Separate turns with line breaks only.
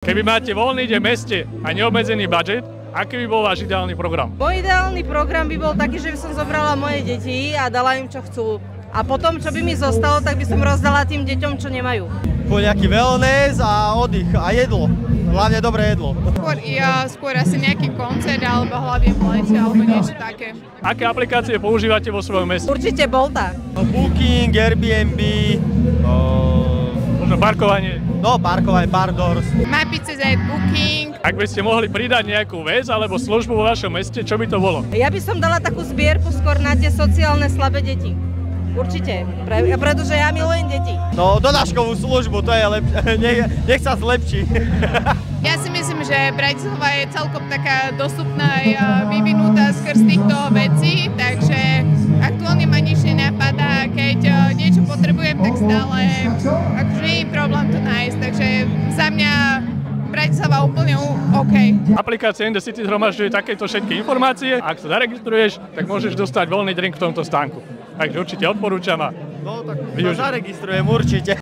Keby máte voľný deň v meste a neobmedzený budžet, aký by bol váš ideálny program?
Môj ideálny program by bol taký, že by som zobrala moje deti a dala im, čo chcú. A potom, čo by mi zostalo, tak by som rozdala tým deťom, čo nemajú.
Po nejaký wellness a oddych a jedlo. Hlavne dobré jedlo.
Skôr asi nejaký koncert alebo hlavne v lete alebo niečo také.
Aké aplikácie používate vo svojom meste?
Určite Bolta.
Booking, Airbnb,
Možno parkovanie?
no parkovanie, Bardors.
Mapy.cz, Booking.
Ak by ste mohli pridať nejakú vec alebo službu vo vašom meste, čo by to bolo?
Ja by som dala takú zbierku skôr na tie sociálne slabé deti. Určite, pretože ja milujem deti.
No donáškovú službu, to je nech sa zlepší.
Ja si myslím, že Bratislava je celkom taká dostupná a vyvinutá skrz týchto vecí, takže aktuálne ma nič nenapadá, keď niečo potrebujem, tak stále akože nie je problém to nájsť, takže za mňa Bratislava úplne OK.
Aplikácia In The City zhromažďuje takéto všetky informácie. Ak sa zaregistruješ, tak môžeš dostať voľný drink v tomto stánku. Takže určite odporúčam a
No tak zaregistrujem určite.